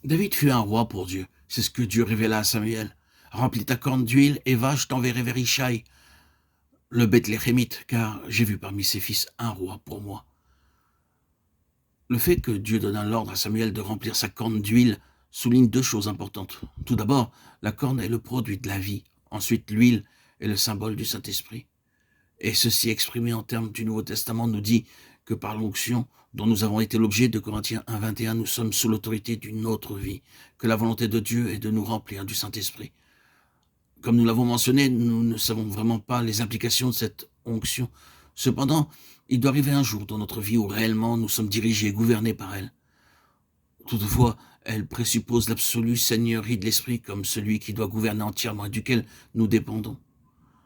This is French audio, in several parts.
David fut un roi pour Dieu. C'est ce que Dieu révéla à Samuel. Remplis ta corne d'huile et va, je t'enverrai vers Ishaï, le Bethléemite, car j'ai vu parmi ses fils un roi pour moi. Le fait que Dieu donna l'ordre à Samuel de remplir sa corne d'huile souligne deux choses importantes. Tout d'abord, la corne est le produit de la vie. Ensuite, l'huile est le symbole du Saint-Esprit. Et ceci exprimé en termes du Nouveau Testament nous dit que par l'onction dont nous avons été l'objet de Corinthiens 1,21, nous sommes sous l'autorité d'une autre vie, que la volonté de Dieu est de nous remplir du Saint-Esprit. Comme nous l'avons mentionné, nous ne savons vraiment pas les implications de cette onction. Cependant, il doit arriver un jour dans notre vie où réellement nous sommes dirigés et gouvernés par elle. Toutefois, elle présuppose l'absolue seigneurie de l'Esprit comme celui qui doit gouverner entièrement et duquel nous dépendons.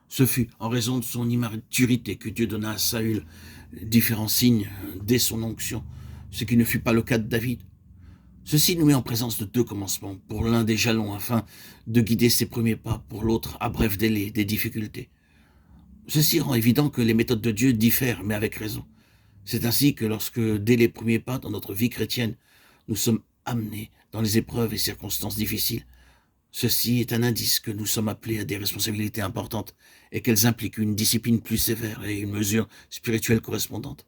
Ce fut en raison de son immaturité que Dieu donna à Saül différents signes dès son onction, ce qui ne fut pas le cas de David. Ceci nous met en présence de deux commencements, pour l'un des jalons afin de guider ses premiers pas, pour l'autre à bref délai des difficultés. Ceci rend évident que les méthodes de Dieu diffèrent, mais avec raison. C'est ainsi que lorsque, dès les premiers pas dans notre vie chrétienne, nous sommes amenés dans les épreuves et circonstances difficiles, ceci est un indice que nous sommes appelés à des responsabilités importantes et qu'elles impliquent une discipline plus sévère et une mesure spirituelle correspondante.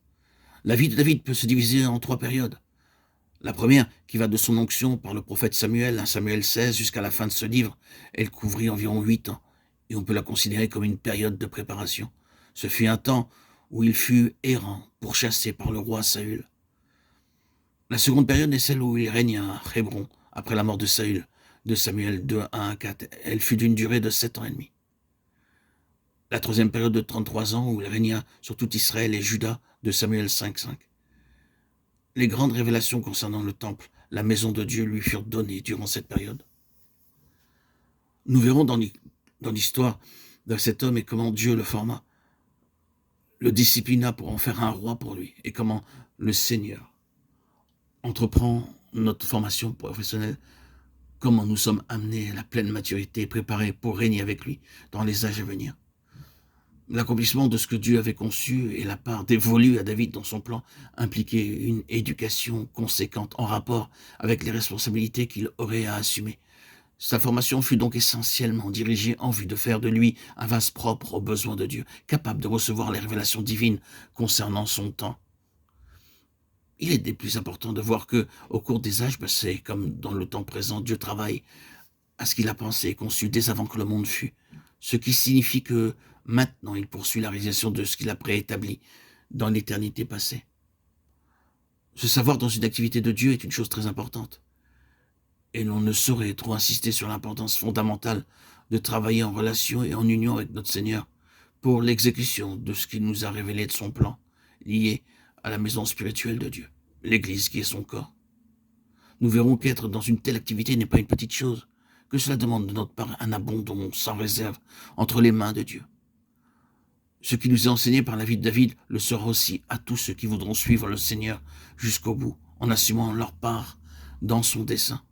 La vie de David peut se diviser en trois périodes. La première, qui va de son onction par le prophète Samuel, 1 Samuel 16, jusqu'à la fin de ce livre, elle couvrit environ 8 ans, et on peut la considérer comme une période de préparation. Ce fut un temps où il fut errant, pourchassé par le roi Saül. La seconde période est celle où il régna à Hébron, après la mort de Saül, de Samuel 2, 1 à 4. Elle fut d'une durée de 7 ans et demi. La troisième période de 33 ans, où il régna sur tout Israël et Juda, de Samuel 5, 5. Les grandes révélations concernant le temple, la maison de Dieu, lui furent données durant cette période. Nous verrons dans l'histoire de cet homme et comment Dieu le forma, le disciplina pour en faire un roi pour lui, et comment le Seigneur entreprend notre formation professionnelle, comment nous sommes amenés à la pleine maturité et préparés pour régner avec lui dans les âges à venir. L'accomplissement de ce que Dieu avait conçu et la part dévolue à David dans son plan impliquait une éducation conséquente en rapport avec les responsabilités qu'il aurait à assumer. Sa formation fut donc essentiellement dirigée en vue de faire de lui un vase propre aux besoins de Dieu, capable de recevoir les révélations divines concernant son temps. Il est des plus important de voir que, au cours des âges passés, comme dans le temps présent, Dieu travaille à ce qu'il a pensé et conçu dès avant que le monde fût, ce qui signifie que maintenant il poursuit la réalisation de ce qu'il a préétabli dans l'éternité passée. Se savoir dans une activité de Dieu est une chose très importante, et l'on ne saurait trop insister sur l'importance fondamentale de travailler en relation et en union avec notre Seigneur pour l'exécution de ce qu'il nous a révélé de son plan, lié à la maison spirituelle de Dieu, l'Église qui est son corps. Nous verrons qu'être dans une telle activité n'est pas une petite chose, que cela demande de notre part un abandon sans réserve entre les mains de Dieu. Ce qui nous est enseigné par la vie de David le sera aussi à tous ceux qui voudront suivre le Seigneur jusqu'au bout, en assumant leur part dans son dessein.